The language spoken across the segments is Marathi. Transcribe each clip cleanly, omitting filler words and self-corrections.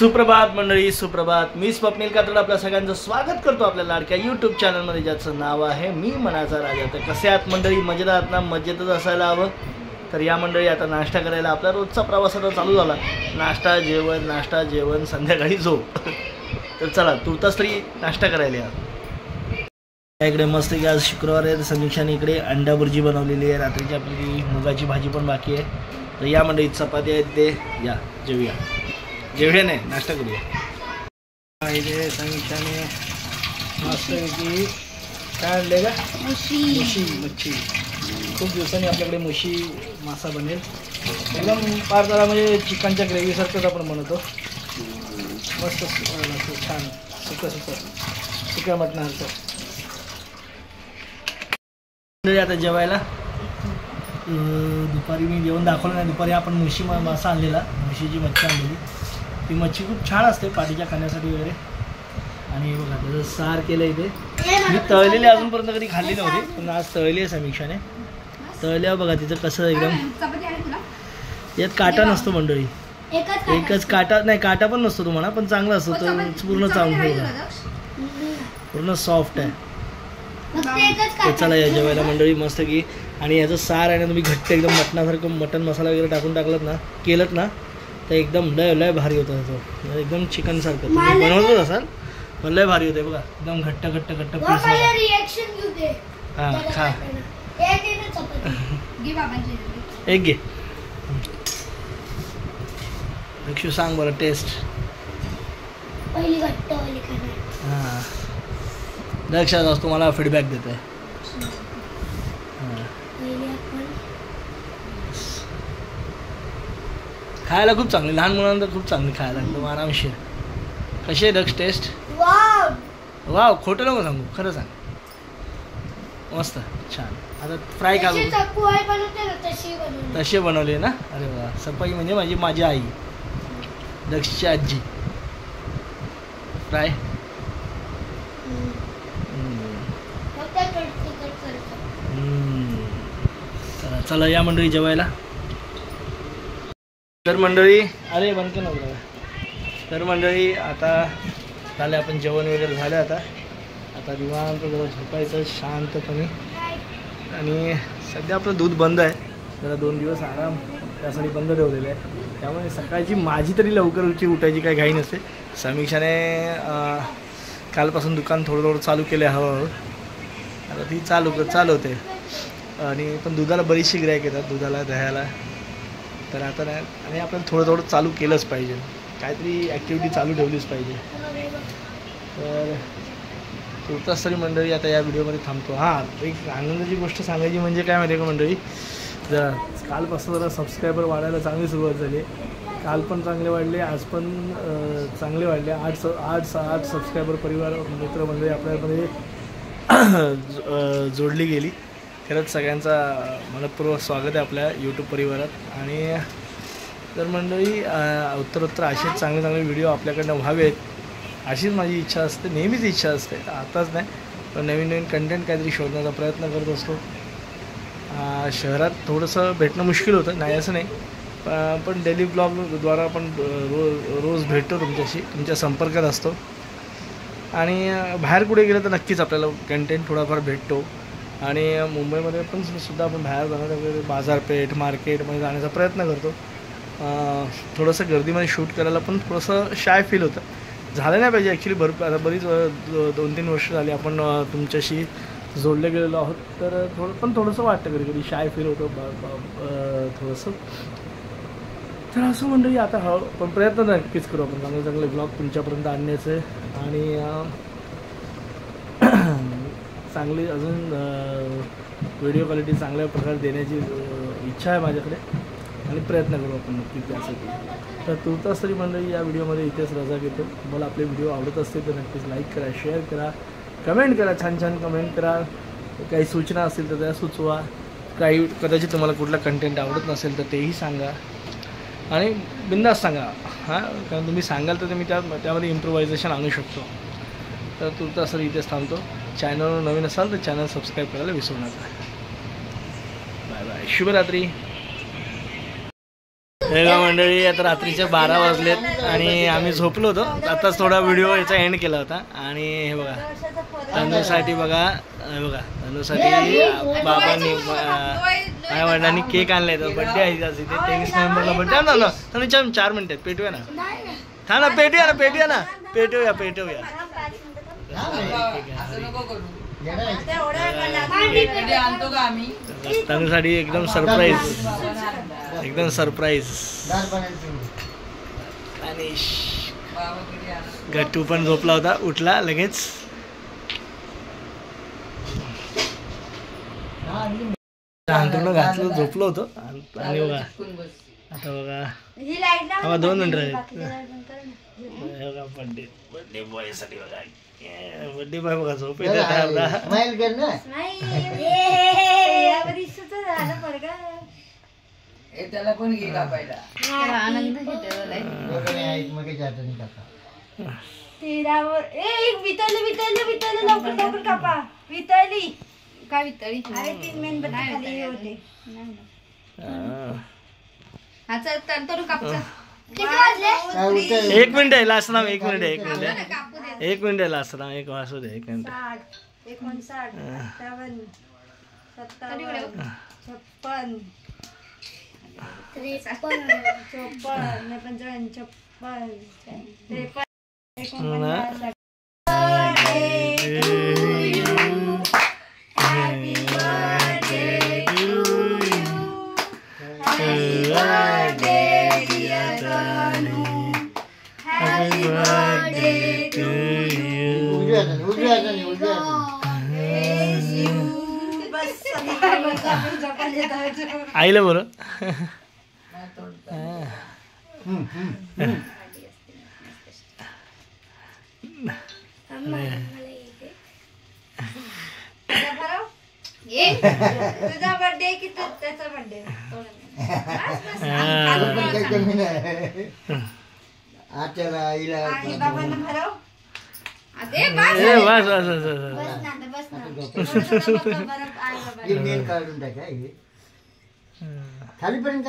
सुप्रभात मंडळी, सुप्रभात. मी स्वप्नील कातड आपल्या सगळ्यांचं स्वागत करतो आपल्या लाडक्या यूट्यूब चॅनलमध्ये, ज्याचं नाव आहे मी मनाचा राजा. तर कसे आहात मंडळी? मजेत आहात ना? मजेतच असायला हवं. तर या मंडळी आता नाश्ता करायला आपला रोजचा प्रवास आता चालू झाला. नाश्ता जेवण संध्याकाळी झोप. तर चला तुर्तास तरी नाश्ता करायला या. इकडे मस्त की आज शुक्रवार आहे, तर समीक्षाने इकडे अंडा भुर्जी बनवलेली आहे. रात्रीची आपली मुगाची भाजी पण बाकी आहे. तर या मंडळी चपाती आहेत, ते या जेवूया नाही नाश्ता करूया. इथे समीक्षाने मस्त की काय आणले का? मच्छी. खूप दिवसांनी आपल्याकडे मुशी मासा बनेल. एकदम फार जरा म्हणजे चिकनच्या ग्रेव्हीसारखंच आपण बनवतो. मस्त छान सुक्या मटणासारखं. आता जेवायला दुपारी मी जेवण दाखवलं नाही. दुपारी आपण मुशी मासा आणलेला, मुशीची मच्छी आणलेली. ती मच्छी खूप छान असते पाठीच्या खाण्यासाठी वगैरे. आणि बघा त्याचं सार केलं इथे. मी तळलेली अजूनपर्यंत कधी खाल्ली नव्हती, पण आज तळली आहे समीक्षाने. तळल्यावर बघा तिचं कसं एकदम, यात काटा नसतो मंडळी, एकच काटा नाही, काटा पण नसतो तुम्हाला, पण चांगला असतो तो. पूर्ण चांगलं पूर्ण सॉफ्ट आहे. चला या जेवायला मंडळी मस्त की. आणि याचं सार आहे ना, तुम्ही घट्ट एकदम मटणासारखं मटण मसाला वगैरे टाकून टाकलात ना, केलं ना, तर एकदम लय भारी होतं त्याचं. एकदम चिकनसारखं तुम्ही बनवतच असाल, पण लय भारी होते बघा. एकदम घट्ट पीस. हां खा, एक घे. लक्षू सांग बरं टेस्ट. हां लक्षात असतो, मला फीडबॅक देत आहे. खायला खूप चांगली, लहान मुलांना तर खूप चांगली खायला एकदम आरामशीर. कशी आहे दक्ष टेस्ट? वाव, खोटं नको सांगू, खरं सांग. मस्त छान. आता फ्राय का तशी बनवली ना? अरे वा. सफाई म्हणजे माझी आई, दक्षची आजी. फ्राय चला या मंडळी जेवायला. तर मंडळी अरे बनके नव्हतं. तर मंडळी आता झालं, आपण जेवण वगैरे झालं. आता निवांत जरा झोपायचं शांतपणे. आणि सध्या आपलं दूध बंद आहे, जरा 2 दिवस आराम त्यासाठी बंद ठेवलेलं आहे. त्यामुळे सकाळची माझी तरी लवकर उठायची काही घाई नसते. समीक्षाने कालपासून दुकान थोडं चालू केलं आहे हळूहळू. आता ती चालवते. आणि पण दुधाला बरीचशी गिऱ्हाईक येतात, दुधाला दह्याला. तर आता नाही, आणि आपण थोडं चालू केलंच पाहिजे, काहीतरी ॲक्टिव्हिटी चालू ठेवलीच पाहिजे. तर तुर्तास तरी मंडळी आता या व्हिडिओमध्ये थांबतो. हां, एक आनंदाची गोष्ट सांगायची म्हणजे काय माहिती आहे का मंडळी, जरा कालपासून जरा सबस्क्रायबर वाढायला चांगली सुरुवात झाली. काल पण चांगले वाढले, आज पण चांगले वाढले. 8 सबस्क्रायबर परिवार मित्रमंडळी आपल्यामध्ये जोडली गेली. खरंच सगळ्यांचा मनपूर्वक स्वागत आहे आपल्या यूट्यूब परिवारात. आणि तर मंडळी उत्तरोत्तर असेच चांगले व्हिडिओ आपल्याकडनं व्हावेत, अशीच माझी इच्छा असते, नेहमीच इच्छा असते. आताच नाही, पण नवीन कंटेंट काहीतरी शोधण्याचा प्रयत्न करत असतो. शहरात थोडंसं भेटणं मुश्किल होतं, नाही असं नाही, पण डेली ब्लॉगद्वारा आपण रोज भेटतो तुमच्याशी, तुमच्या संपर्कात असतो. आणि बाहेर कुठे गेलं तर नक्कीच आपल्याला कंटेंट थोडाफार भेटतो. आणि मुंबईमध्ये पण सुद्धा आपण बाहेर जाण्याचा वगैरे बाजारपेठ मार्केटमध्ये जाण्याचा प्रयत्न करतो. थोडंसं गर्दीमध्ये शूट करायला पण थोडंसं शाय फील होतं. झालं नाही पाहिजे ॲक्च्युली. आता बरीच 2-3 वर्ष झाली आपण तुमच्याशी जोडले गेलेलो आहोत. तर थोडंसं वाटतं कधी शाय फील होतं थोडंसं. तर असं मंडळी आता पण प्रयत्न नक्कीच करू आपण चांगले ब्लॉग तुमच्यापर्यंत आणण्याचे. आणि चांगली अजून व्हिडिओ क्वालिटी चांगल्या प्रकारे देण्याची इच्छा आहे माझ्याकडे, आणि प्रयत्न करू आपण नक्की त्यासाठी. तर तुर्तास तरी मंडळी या व्हिडिओमध्ये इथेच रजा घेतो. मला आपले व्हिडिओ आवडत असतील तर नक्कीच लाईक करा, शेअर करा, कमेंट करा, छान कमेंट करा. काही सूचना असतील तर त्या सुचवा. काही कदाचित तुम्हाला कुठला कंटेंट आवडत नसेल तर तेही सांगा, आणि बिंदास सांगा. कारण तुम्ही सांगाल तर मी त्यामध्ये इम्प्रोव्हायझेशन आणू शकतो. तर तुर्तास तरी इथेच थांबतो. चॅनलवर नवीन असाल तर चॅनल सबस्क्राईब करायला विसरू नका. बाय बाय, शुभरात्री. हे बघा मंडळी, आता रात्रीचे 12 वाजलेत आणि आम्ही झोपलो होतो. आताच थोडा व्हिडिओ याचा एंड केला होता. आणि हे बघा तनूसाठी बघा, हे बघा तनूसाठी बाबांनी माझ्या वडिलांनी केक आणलाय. तर बड्डे आहे आज इथे 23 नोव्हेंबरला बड्डे आहे ना. तनूच्या 4 मिनिटात पेटूया ना. हा ना, पेटूया ना, पेटूया ना, पेटवूया पेटवूया. तनूसाठी एकदम सरप्राईज, एकदम सरप्राईज. गट्टू पण झोपला होता, उठला लगेच. अंथरुण घातलं, झोपलो होतो. आणि बघा आता बघा 2 मिनिटं आहेत. बघा बड्डे, बड्डे बॉय साठी बघा, बड्डे बॉय बघा झोप येते. त्याला कोण घे कापायला, आनंद घेतो. लवकर कापा. वितळली काय वितळी? अरे 3 मेणबत्ती खाली होते. हा चल तंतरू कापचा. किती वाजले? 1 मिनिट आहे लास्ट नाम. 1 मिनिट आहे, 1 मिनिट आहे, 1 मिनिट आहे लास्ट नाम. 1 वाजू दे, 1 मिनिट. 60, 59, 57, 57, 56, 53, 54, 55, 56, 53, आईला बरं. तुझा बर्थडे की त्याचा बर्थडे? बाबांना भरव. खालीपर्यंत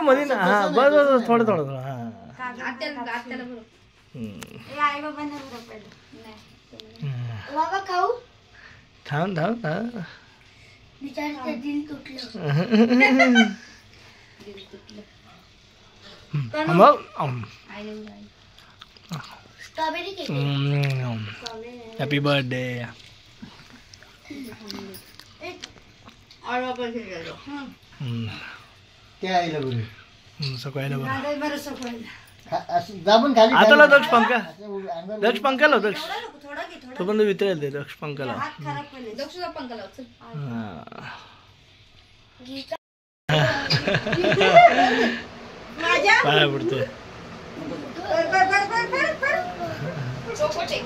मध्ये ना. हा बस बस, थोडं थोडं थोडं. हा आई बाबांना बाबा खाऊ. थांब थांब थांब. दिल तुटलं. Happy birthday. सकाळी आता दक्ष पंखा, दक्ष पंखा लाव. दक्ष तो पण वितरेल ते. दक्ष पंखा लाव. पाया पडतोय.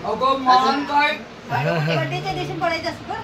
अगो मान काय बर्थडेच्या दिवशी पडायचं असतं.